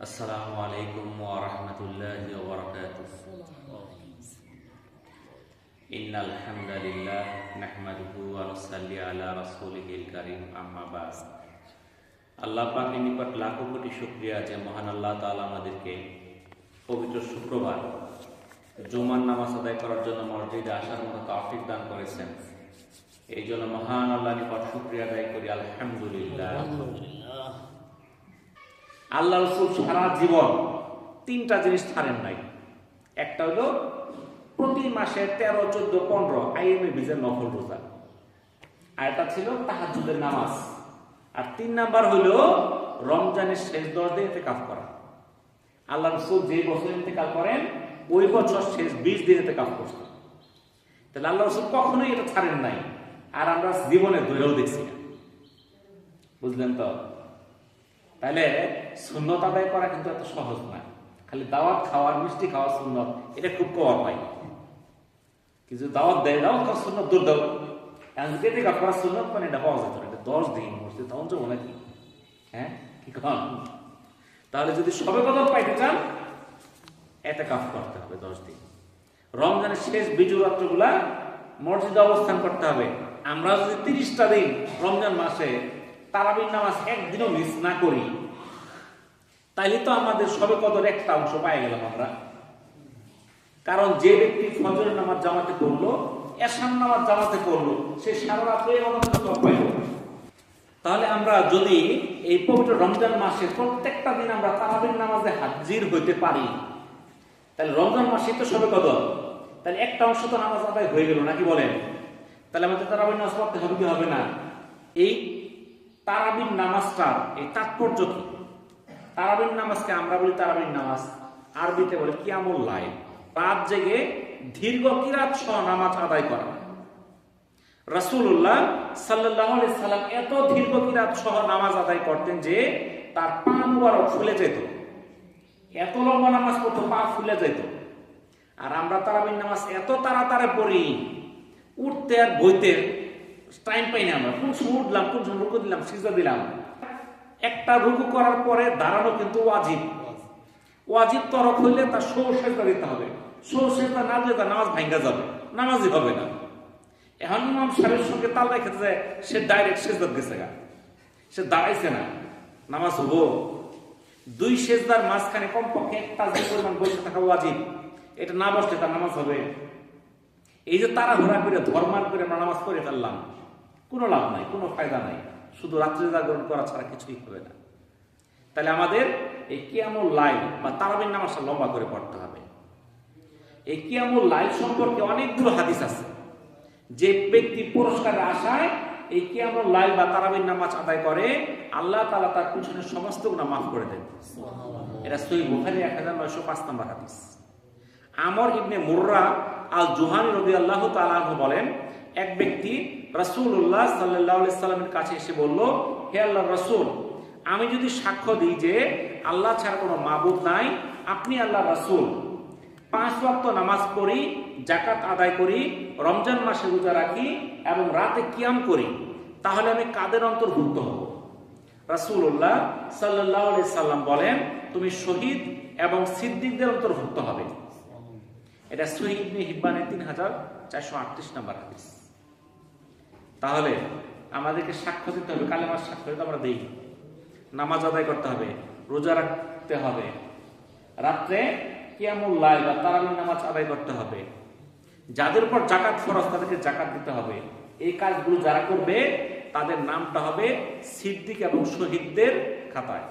আসসালামু আলাইকুম ওয়া রাহমাতুল্লাহি ওয়া বারাকাতুহু। ইন্নাল হামদালিল্লাহ নাহমাদুহু ওয়া নুসাল্লি আলা রাসূলিহিল কারীম, আম্মা বা'দ। আল্লাহ পাকের নিকট লাখো কোটি শুকরিয়া যে মহান আল্লাহ তাআলা আমাদেরকে পবিত্র শুক্রবার জুমার নামাজ আদায় করার জন্য মসজিদে আসার মতো তৌফিক দান করেছেন। এই জন্য মহান আল্লাহর নিকট শুকরিয়া আদায় করি, আলহামদুলিল্লাহ। আল্লাহ রাসূল সারা জীবন তিনটা জিনিস ছাড়েন নাই। একটা হলো প্রতি মাসে 13, 14, 15 আইএমএ বীজের নফল রোজা, আর এটা ছিল তাহাজ্জুদের নামাজ। আর 3 নাম্বার হলো রমজানের শেষ 10 দিন ইতিকাফ করা। আল্লাহ রাসূল যে বছর ইন্তেকাল করেন ওই বছর শেষ 20 দিন ইতিকাফ করতেন। তাহলে আল্লাহ রাসূল কখনোই এটা ছাড়েন নাই, আর আমরা জীবনে ধরেও দেখছি না। বুঝলেন তো? তাহলে সুন্নত আদায় করা কিন্তু এত সহজ না। খালি দাওয়াত খাওয়ার, মিষ্টি খাওয়ার সুন্নত এটা খুব কম হয়। কিছু দাওয়াত দেয়, দাওয়াত খাওয়ার সুন্নত দূর দাও, ইতিকাফ করার সুন্নত মানে এটা পাওয়া যেত না। এটা 10 দিন মসজিদে তখন যাবো নাকি? হ্যাঁ, কি কন? তাহলে যদি সবে কদর পাইতে চান ইতিকাফ করতে হবে 10 দিন। রমজানের শেষ বিজু রাত্রগুলা মসজিদে অবস্থান করতে হবে। আমরা যদি 30টা দিন রমজান মাসে তারাবির নামাজ একদিনও মিস না করি, তাইলে তো আমাদের সবে কদর একটা অংশ পাই গেলাম আমরা। কারণ যে ব্যক্তি ফজরের নামাজ জামাতে করলো, এশার নামাজ জামাতে করলো, সে সারা রাত পাইল। তাহলে আমরা যদি এই পবিত্র রমজান মাসে প্রত্যেকটা দিন আমরা তারাবির নামাজে হাজির হইতে পারি, তাহলে রমজান মাসে তো সবে কদর, তাহলে একটা অংশ তো নামাজ আদায় হয়ে গেল নাকি বলেন? তাহলে আমাদের তারাবির নামাজ পড়তে হবে কি হবে না? এই তারাবির নামাজটার এই তাৎপর্য কি? তারাবির নামাজকে আমরা বলি তারাবির নামাজ, আরবিতে বলে কিয়ামুল লাইল। রাত জেগে দীর্ঘ কিরাত সহ নামাজ আদায় করা। রাসূলুল্লাহ সাল্লাল্লাহু আলাইহি সাল্লাম এত দীর্ঘ কিরাত সহ নামাজ আদায় করতেন যে তার পা মুবারক ফুলে যেত। এত লম্বা নামাজ পড়তো, পা ফুলে যেত। আর আমরা তারাবির নামাজ এত তাড়াতাড়ি পড়ি, উঠতে আর বইতে টাইম পাই না। আমরা কোন সময় উঠলাম, কোন সময় রুকু দিলাম, সিজদা দিলাম। একটা রুকু করার পরে দাঁড়ানো কিন্তু ওয়াজিব। ওয়াজিব তরক হইলে তার সেজদা দিতে হবে। সেজদা না দিলে তার নামাজ ভাঙ্গা যাবে, নামাজই হবে না। এখন ইমাম সাহেবের সঙ্গে তাল রেখেছে যে সে ডাইরেক্ট সেজদা গেছে গা, সে দাঁড়াইছে না, নামাজ হবো? 2 সেজদার মাঝখানে কমপক্ষে একটা যে পরিমাণ বসে থাকা ওয়াজিব, এটা না বসলে তার নামাজ হবে? এই যে তাড়াহুড়া করে ধর্মান করে আমরা নামাজ পড়ে ফেললাম, কোনো লাভ নাই, কোনো ফায়দা নাই, শুধু রাত্রি জাগরণ করা ছাড়া কিছুই হবে না। তাহলে আমাদের এই কিয়ামুল লাইল বা তারাবির নামাজটা লম্বা করে পড়তে হবে। এই কিয়ামুল লাইল সম্পর্কে অনেকগুলো হাদিস আছে। যে ব্যক্তি পুরস্কারের আশায় এই কিয়ামুল লাইল বা তারাবির নামাজ আদায় করে, আল্লাহ তাআলা তার পিছনের সমস্ত গুনাহ মাফ করে দেন। এটা সহিহ বুখারী 1905 নম্বর হাদিস। আমর ইবনে মুররা আল জুহানি রাদিয়াল্লাহু তাআলা আনহু বলেন, এক ব্যক্তি রাসূলুল্লাহ সাল্লাল্লাহু আলাইহি সাল্লামের কাছে এসে বলল, হে আল্লাহর রাসূল, আমি যদি সাক্ষ্য দিই যে আল্লাহ ছাড়া কোনো মাবুদ নাই, আপনি আল্লাহর রাসূল, 5 ওয়াক্ত নামাজ পড়ি, যাকাত আদায় করি, রমজান মাসে রোজা রাখি এবং রাতে কিয়াম করি, তাহলে আমি কাদের অন্তর্ভুক্ত হব? রাসূলুল্লাহ সাল্লাল্লাহু আলাইহি সাল্লাম বলেন, তুমি শহীদ এবং সিদ্দিকদের অন্তর্ভুক্ত হবে। এটা সহিহ ইবনে হিব্বানের 3438 নম্বর হাদিস। তাহলে আমাদেরকে সাক্ষ্য দিতে হবে, কালেমার সাক্ষ্য দিতে আমরা দেই, নামাজ আদায় করতে হবে, রোজা রাখতে হবে, রাত্রে কিয়ামুল লাইল বা তারাবির নামাজ আদায় করতে হবে, যাদের উপর যাকাত ফরজ তাদেরকে যাকাত দিতে হবে। এই কাজগুলো যারা করবে তাদের নামটা হবে সিদ্দিক এবং শহীদদের খাতায়।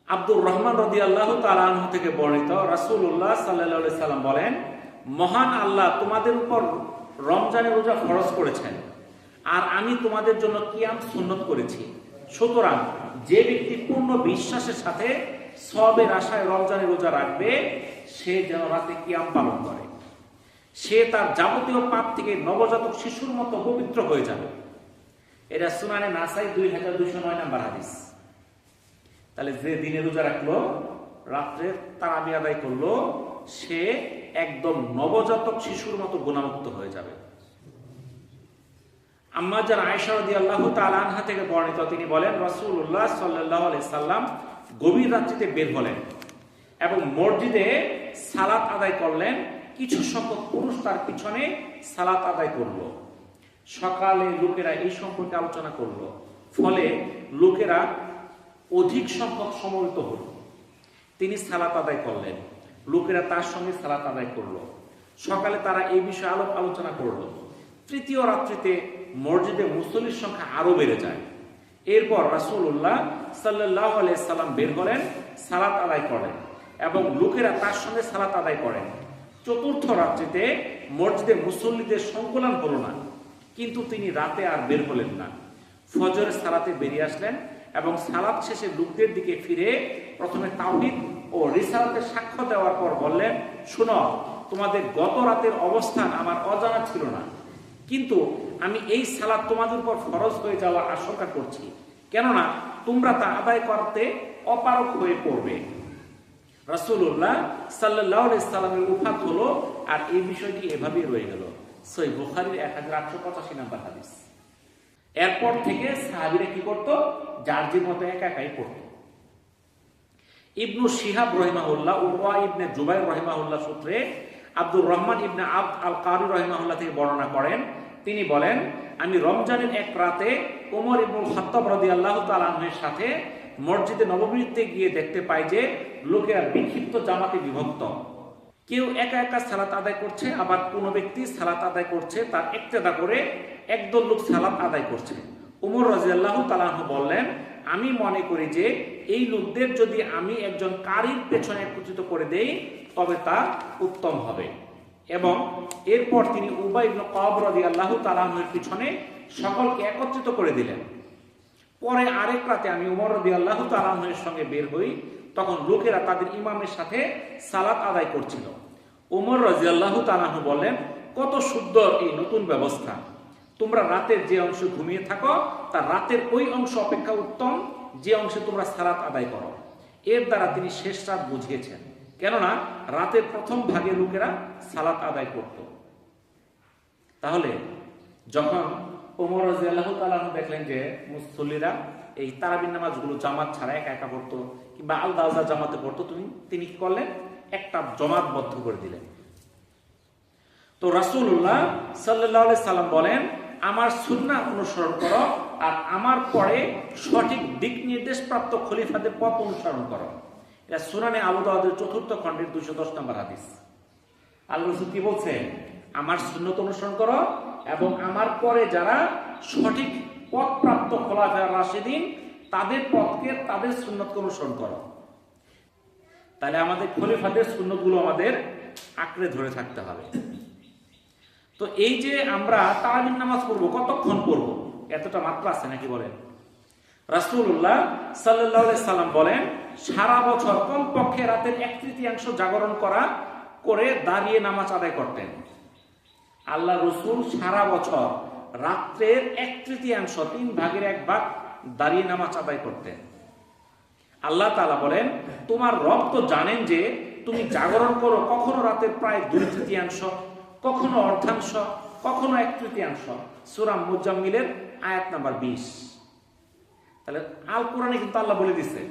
আব্দুর রহমান রাদিয়াল্লাহু তাআলা আনহু থেকে বর্ণিত, রাসূলুল্লাহ সাল্লাল্লাহু আলাইহি সাল্লাম বলেন, মহান আল্লাহ তোমাদের উপর রমজানের রোজা ফরজ করেছেন, আর আমি তোমাদের জন্য কিয়াম সুন্নত করেছি। সুতরাং যে ব্যক্তি পূর্ণ বিশ্বাসের সাথে সওয়াবের আশায় রমজানের রোজা রাখবে, সে যেন রাতে কিয়াম পালন করে, সে তার যাবতীয় পাপ থেকে নবজাতক শিশুর মতো পবিত্র হয়ে যাবে। এটা সুনানে নাসাই 2209 নম্বর হাদিস। তাহলে যে দিনে রোজা রাখলো, রাত্রে তারাবি আদায় করলো, সে একদম নবজাতক শিশুর মতো গুনাহমুক্ত হয়ে যাবে। আম্মা জান আয়েশা রাদিয়াল্লাহু তাআলা আনহা থেকে বর্ণিত, তিনি বলেন রাসূলুল্লাহ সাল্লাল্লাহু আলাইহি সাল্লাম গভীর রাত্রিতে বের হলেন এবং মসজিদে সালাত আদায় করলেন। কিছু সংখ্যক পুরুষ তার পিছনে সালাত আদায় করলো। সকালে লোকেরা এই সম্পর্কে আলোচনা করলো, ফলে লোকেরা অধিক সংখ্যক সমবেত হল। তিনি সালাত আদায় করলেন, লোকেরা তার সঙ্গে সালাত আদায় করলো। সকালে তারা এই বিষয়ে আলোচনা করলো। তৃতীয় রাত্রিতে মসজিদে মুসল্লির সংখ্যা আরো বেড়ে যায়। এরপর রাসূলুল্লাহ সাল্লাল্লাহু আলাইহি সাল্লাম বের হলেন, সালাত আদায় করেন এবং লোকেরা তার সঙ্গে সালাত আদায় করেন। চতুর্থ রাত্রিতে মসজিদে মুসল্লিদের সংকলন হলো না, কিন্তু তিনি রাতে আর বের হলেন না। ফজরের সালাতে বেরিয়ে আসলেন এবং সালাত শেষে লোকদের দিকে ফিরে প্রথমে তাওহীদ ও রিসালাতের সাক্ষ্য দেওয়ার পর বললেন, শোনো, তোমাদের গত রাতের অবস্থান আমার অজানা ছিল না, কিন্তু আমি এই সালাত তোমাদের উপর ফরজ হয়ে যাওয়ার আশঙ্কা করছি, কেননা তোমরা তা আদায় করতে অপারগ হয়ে পড়বে। রাসূলুল্লাহ সাল্লাল্লাহু আলাইহি সাল্লামের উফাত হলো, আর এই বিষয়টি এভাবেই রয়ে গেল। সহিহ বুখারীর 1885 নম্বর হাদিস। এরপর থেকে সাহাবীরা কি করত? যার যে মতো একা একাই পড়ত। ইবনু শিহাব রহিমাহুল্লাহ, উরওয়া ইবনে জুবাইর রহিমাহুল্লাহ সূত্রে আব্দুর রহমান ইবনে আবদ আল কারি রহিমাহুল্লাহ থেকে বর্ণনা করেন, তিনি বলেন, আমি রমজানের এক রাতে ওমর ইবনুল খাত্তাব রাদিয়াল্লাহু তাআলা আনহুর সাথে মসজিদে নববীতে গিয়ে দেখতে পাই যে লোকেরা বিক্ষিপ্ত জামাতে বিভক্ত। কেউ একা একা সালাত আদায় করছে, আবার কোনো ব্যক্তি সালাত আদায় করছে তার ইক্তেদা করে একদল লোক সালাত আদায় করছে। ওমর রাদিয়াল্লাহু তাআলা আনহু বললেন, আমি মনে করি যে এই লোকদের যদি আমি একজন কারীর পেছনে একত্রিত করে দেই তবে তা উত্তম হবে। এবং এরপর তিনি উবাই ইবনে কাব রাদিয়াল্লাহু তাআলা আনহুর পিছনে সকলকে একত্রিত করে দিলেন। পরে আরেক রাতে আমি উমর রাদিয়াল্লাহু তাআলা আনহুর সঙ্গে বের হই, তখন লোকেরা তাদের ইমামের সাথে সালাত আদায় করছিল। উমর রাদিয়াল্লাহু তাআলা আনহু বললেন, কত সুন্দর এই নতুন ব্যবস্থা! তোমরা রাতের যে অংশ ঘুমিয়ে থাকো তা রাতের ওই অংশ অপেক্ষা উত্তম যে অংশে তোমরা সালাত আদায় করো। এর দ্বারা তিনি শেষ রাত বুঝিয়েছেন, কেননা রাতের প্রথম ভাগে লোকেরা সালাত আদায় করত। তাহলে যখন ওমর রাদিয়াল্লাহু তাআলা আনহু দেখলেন যে মুসল্লিরা এই তারাবির নামাজগুলো জামাত ছাড়া একা একা পড়তো কিংবা আলাদা আলাদা জামাতে পড়তো, তিনি কি করলেন? একটা জমাতবদ্ধ করে দিলেন। তো রাসূলুল্লাহ সাল্লাল্লাহু আলাইহি সাল্লাম বলেন, আমার সুন্নাহ অনুসরণ করো আর আমার পরে সঠিক দিক নির্দেশ প্রাপ্ত খলিফাদের পথ অনুসরণ করো। এটা সুনানে আবু দাউদের 4th খণ্ডের 210 নম্বর হাদিস। আল্লাহ রাসূল কি বলছেন? আমার সুন্নাত অনুসরণ করো এবং আমার পরে যারা সঠিক পথ প্রাপ্ত খলিফায়ে রাশিদিন তাদের পথকে, তাদের সুন্নাতকে অনুসরণ করো। তাহলে আমাদের খলিফাদের সুন্নাতগুলো আমাদের আঁকড়ে ধরে থাকতে হবে। তো এই যে আমরা তারাবির নামাজ পড়বো, কতক্ষণ পড়বো? এতটা মাত্রা আছে নাকি বলেন? রাসূলুল্লাহ সাল্লাল্লাহু আলাইহি সাল্লাম বলেন, সারা বছর কমপক্ষে রাতের 1/3 জাগরণ করে দাঁড়িয়ে নামাজ আদায় করতেন। আল্লাহ রাসূল সারা বছর রাত্রের 1/3, 3 ভাগের 1 ভাগ দাঁড়িয়ে নামাজ আদায় করতেন। আল্লাহ তাআলা বলেন, তোমার রব তো জানেন যে তুমি জাগরণ করো কখনো রাতের প্রায় 2/3, কখনো অর্ধাংশ, কখনো 1/3। সূরা মুজাম্মিলের আয়াত নাম্বার 20। তাহলে আল কোরআনে কিন্তু আল্লাহ বলে দিছে।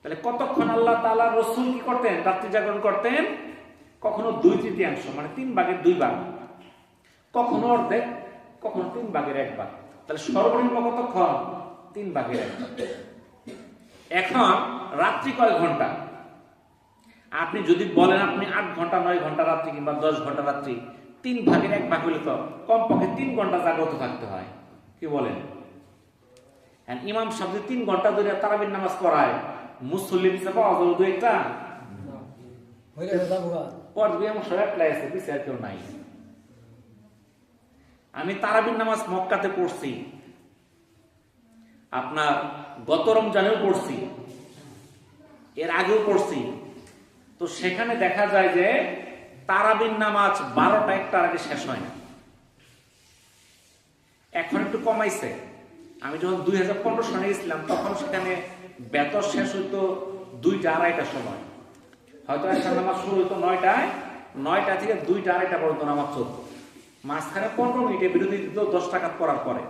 তাহলে কতক্ষণ আল্লাহ তাআলা রাসূল কি করতেন? রাত্রি জাগরণ করতেন। কখনো 2/3, মানে 3 ভাগের 2 ভাগ, কখনো অর্ধেক, কখনো 3 ভাগের 1 ভাগ। তাহলে সর্বনিম্ন কতক্ষণ? 3 ভাগের 1 ভাগ। এখন রাত্রি কয় ঘন্টা? আপনি যদি বলেন আপনি 8 ঘন্টা, 9 ঘন্টা রাত্রি কিংবা 10 ঘন্টা রাত্রি, 3 ভাগের 1 ভাগ হলে তো কমপক্ষে 3 ঘন্টা জাগ্রত থাকতে হয়। কি বলেন? ইমাম সাহেব 3 ঘন্টা ধরে তারাবির নামাজ পড়ায়, মুসল্লি হিসেবে অজল 2-1টা পড়বে, এমন সব একলাই আছে, বিচার কেউ নাই। আমি তারাবির নামাজ মক্কাতে পড়ছি, আপনার গত রমজানেও পড়ছি, এর আগেও পড়ছি। তো সেখানে দেখা যায় যে তারাবির নামাজ 12টা-1টার আগে শেষ হয় না। এখন একটু কমাইছে। আমি যখন 2015 সালে গেছিলাম তখন সেখানে বেতর শেষ হইতো 2টা-2:30টার সময়। হয়তো একটা নামাজ শুরু হইতো 9টায়, 9টা থেকে 2টা-2:30 পর্যন্ত নামাজ চলত। মাঝখানে 15 মিনিটে বিরতি দিত 10 রাকাত পড়ার পরে,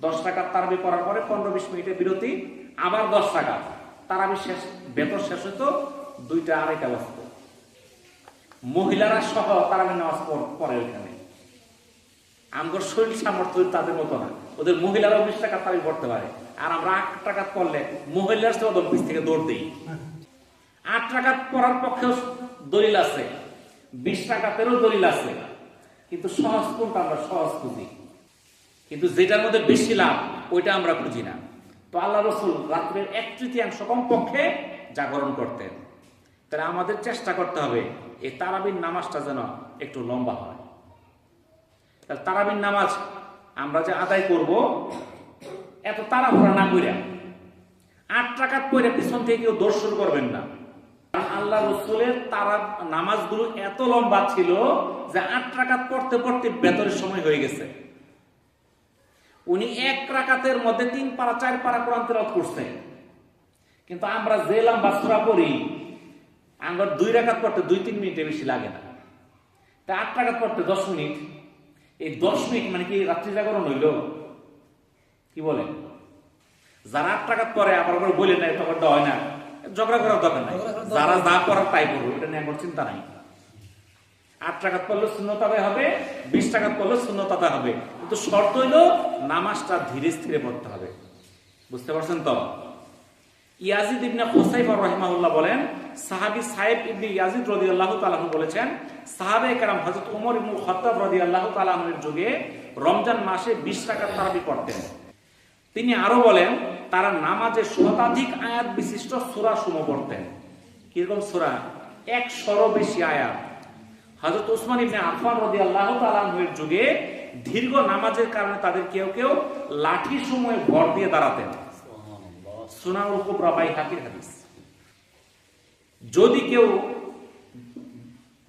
10 রাকাত তারাবি পড়ার পরে 15-20 মিনিটের বিরতি, আবার 10 রাকাত তারাবি শেষ, বেতর শেষ হতো 2টা-2:30 বাজত। মহিলারা সহ তারাবি নামাজ পড়ে ওইখানে। আমগর শরীর সামর্থ্য তাদের মতো না, ওদের মহিলারা 20 রাকাত তারাবি পড়তে পারে, আর আমরা 8 রাকাত পড়লে মহিলার সাথে অফিস থেকে দৌড় দিই। 8 রাকাত পড়ার পক্ষেও দলিল আছে, 20 রাকাতেরও দলিল আছে, কিন্তু সহজ কোনটা আমরা সহজ খুঁজি, কিন্তু যেটার মধ্যে বেশি লাভ ওইটা আমরা খুঁজি না। তো আল্লাহ রাসূল রাত্রের 1/3 কমপক্ষে জাগরণ করতেন। তাহলে আমাদের চেষ্টা করতে হবে এই তারাবির নামাজটা যেন একটু লম্বা হয়। তাহলে তারাবির নামাজ আমরা যে আদায় করব এত তাড়াহুড়া না কইরা 8 রাকাত পড়ে পিছন থেকে কেউ দৌড় শুরু করবেন না। আল্লাহ রাসূলের তারা নামাজগুলো এত লম্বা ছিল যে 8 রাকাত পড়তে পড়তে বেতরের সময় হয়ে গেছে। উনি 1 রাকাতের মধ্যে 3 পারা 4 পারা কোরআন তেলাওয়াত করছেন, কিন্তু আমরা যে লম্বা সূরা পড়ি আমরা 2 রাকাত পড়তে 2-3 মিনিটের বেশি লাগে না। তা 8 রাকাত পড়তে 10 মিনিট, এই 10 মিনিট মানে কি রাত্রি জাগরণ হইল? কি বলেন? যারা 8 রাকাত পরে আবার বলে নাই তখন হয় না, ঝগড়া করার দরকার নাই, যারা যা করার তাই করবো, এটা নিয়ে আমার চিন্তা নাই। 8 রাকাত পড়লে সুন্নত আদায় হবে, 20 রাকাত পড়লে সুন্নত আদায় হবে, কিন্তু শর্ত হইল নামাজটা ধীরে স্থিরে পড়তে হবে। বুঝতে পারছেন তো? ইয়াজিদ ইবনে হুসাইফা রাহিমাহুল্লাহ বলেন, সাহাবী সাইব ইবনে ইয়াজিদ রাদিয়াল্লাহু তাআলা আনহু বলেছেন, সাহাবায়ে কেরাম হযরত ওমর ইবনে খাত্তাব রাদিয়াল্লাহু তাআলা আনহুর যুগে রমজান মাসে 20 রাকাত তারাবি পড়তেন। তিনি আরো বলেন, তারা নামাজে শতাধিক আয়াত বিশিষ্ট সূরা সমূহ পড়তেন। কিরকম সূরা? 100-ও বেশি আয়াত। হযরত উসমান ইবনে আফফান রাদিয়াল্লাহু তাআলা আনহুর যুগে দীর্ঘ নামাজের কারণে তাদের কেউ কেউ লাঠি সময়ে ভর দিয়ে দাঁড়াতেন। সুনানুল কুবরা বাইহাকির হাদিস। যদি কেউ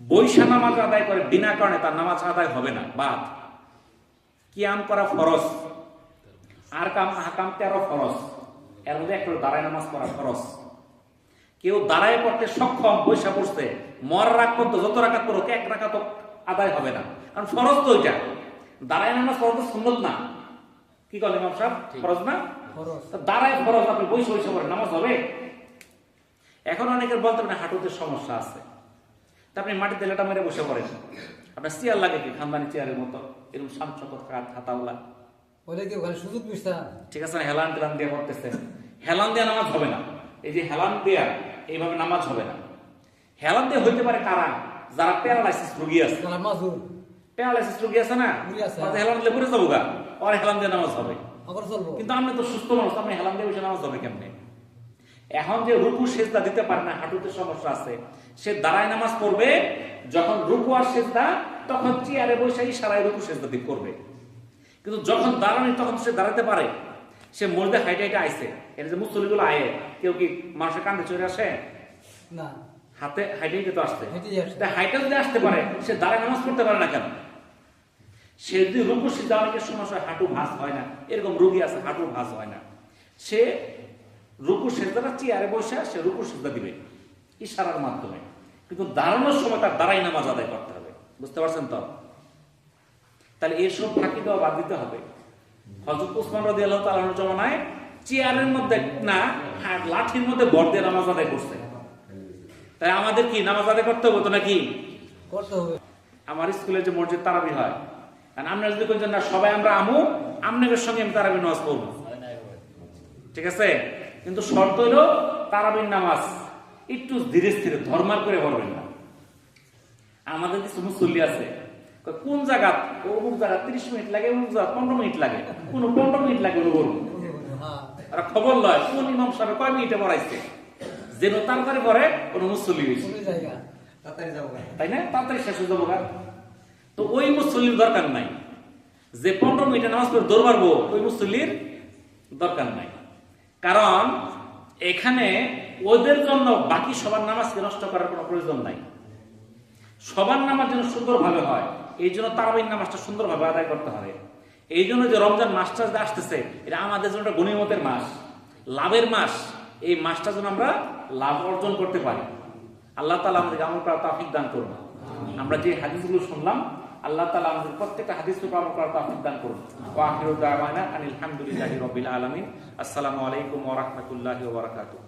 বৈশা নামাজ আদায় করে বিনা কারণে তার নামাজ আদায় হবে না, বাদ। কিয়াম করা ফরজ, আর আহকাম 13 ফরজ, এর মধ্যে একটা দাঁড়ায় নামাজ পড়া ফরজ। কেউ দাঁড়ায় পড়তে সক্ষম, বৈশা পড়ছে, মরার রাগ পর্যন্ত যত রাকাত পড়ুক 1 রাকাত আদায় হবে না, কারণ ফরজ তো ওইটা। দাঁড়ায় নামাজ পড়া তো সুন্নত না। কি বলেন ইমাম সাহেব? ফরজ না? দাঁড়ায় ফরজ, আপনি বৈশা বৈশা পড়েন, নামাজ হবে? এখন অনেকের বলতে পারেন হাঁটুতে সমস্যা আছে, তা আপনি মাটিতে লেটা মেরে বসে পড়েন, আপনার চেয়ার লাগে কি খানদানি চেয়ারের মতো, এরকম শামচকত হাতাওলা, ঠিক আছে না? হেলান টেলান দিয়ে পড়তেছে, হেলান দিয়ে নামাজ হবে না। এই যে হেলান দেয়া, এইভাবে নামাজ হবে না। হেলান দিয়ে হইতে পারে কারা? যারা প্যারালাইসিস রোগী আছে, প্যারালাইসিস রোগী আছে না, হেলান দিলে পড়ে যাবো গা, আর হেলান দিয়ে নামাজ হবে। কিন্তু আপনি তো সুস্থ মানুষ, আপনি হেলান দিয়ে বসে নামাজ হবে কেমনে? এখন যে রুকু সেজদা দিতে পারে না, হাঁটুতে সমস্যা আছে, সে দাঁড়ায় নামাজ পড়বে, যখন রুকু আর সেজদা তখন চেয়ারে বসে ইশারায় রুকু সেজদা দিয়ে করবে। কিন্তু যখন দাঁড়ানি তখন সে দাঁড়াতে পারে, সে মসজিদে হাইটে হাইটে আইছে, এর যে মুসল্লিগুলো আয়ে, কেউ কি মানুষের কান্দে চলে আসে না, হাতে হাইটে হাইটে তো আসতে, হাইটে যদি আসতে পারে সে দাঁড়ায় নামাজ পড়তে পারে না কেন? সে যদি রুকু সিজদা, অনেকের সমস্যা হাঁটু ভাঁজ হয় না, এরকম রোগী আছে হাঁটু ভাঁজ হয় না, সে রুকু সেজদাটা চেয়ারে বসে সে রুকু সেজদা দিবে ইশারার মাধ্যমে, কিন্তু দাঁড়ানোর সময় তার দাঁড়াই নামাজ আদায় করতে হবে। বুঝতে পারছেন তো? তাহলে এসব ফাঁকি দেওয়া বাদ দিতে হবে। হযরত উসমান রাদিয়াল্লাহু তাআলা আনহুর জমানায় চেয়ারের মধ্যে না, লাঠির মধ্যে ভর দিয়ে নামাজ আদায় করছে। তাই আমাদের কি নামাজ আদায় করতে হবে তো নাকি? করতে হবে। আমার স্কুলে যে মসজিদ তারাবি হয়, আর আমরা যদি কোন না সবাই আমরা আমু আপনাদের সঙ্গে আমি তারাবি নামাজ পড়বো, ঠিক আছে? কিন্তু শর্ত হলো তারাবির নামাজ একটু ধীরে স্থিরে ধর্মার করে পড়বেন না। আমাদের কিছু মুসল্লি আছে, কোন জায়গা অমুক জায়গা 30 মিনিট লাগে, অমুক জায়গা 15 মিনিট লাগে, কোন 15 মিনিট লাগে আর খবর লয় কোন ইমাম সাহেব কয় মিনিটে পড়াইছে, যেন তাড়াতাড়ি পড়ে কোন মুসল্লি হয়েছে, তাই না? তাড়াতাড়ি শেষ হয়ে যাবো। তো ওই মুসল্লির দরকার নাই, যে 15 মিনিটে নামাজ পড়ে দৌড় মারবো, ওই মুসল্লির দরকার নাই। কারণ এখানে ওদের জন্য বাকি সবার নামাজকে নষ্ট করার কোনো প্রয়োজন নাই। সবার নামাজ যেন সুন্দরভাবে হয়, এই জন্য তারাবির নামাজটা সুন্দরভাবে আদায় করতে হবে। এই জন্য যে রমজান মাসটা আসতেছে, এটা আমাদের জন্য একটা গনিমতের মাস, লাভের মাস। এই মাসটা যেন আমরা লাভ অর্জন করতে পারি। আল্লাহ তাআলা আমাদেরকে আমল করার তৌফিক দান করুন। আমরা যে হাদিসগুলো শুনলাম আল্লাহ তাআলা আমাদের প্রত্যেকটা হাদিস পালন করার তৌফিক দান করুন। ওয়া আখিরু দাওয়ানা আনিল হামদুলিল্লাহি রাব্বিল আলামিন। আসসালামু আলাইকুম ওয়া রাহমাতুল্লাহি ওয়া বারাকাতুহু।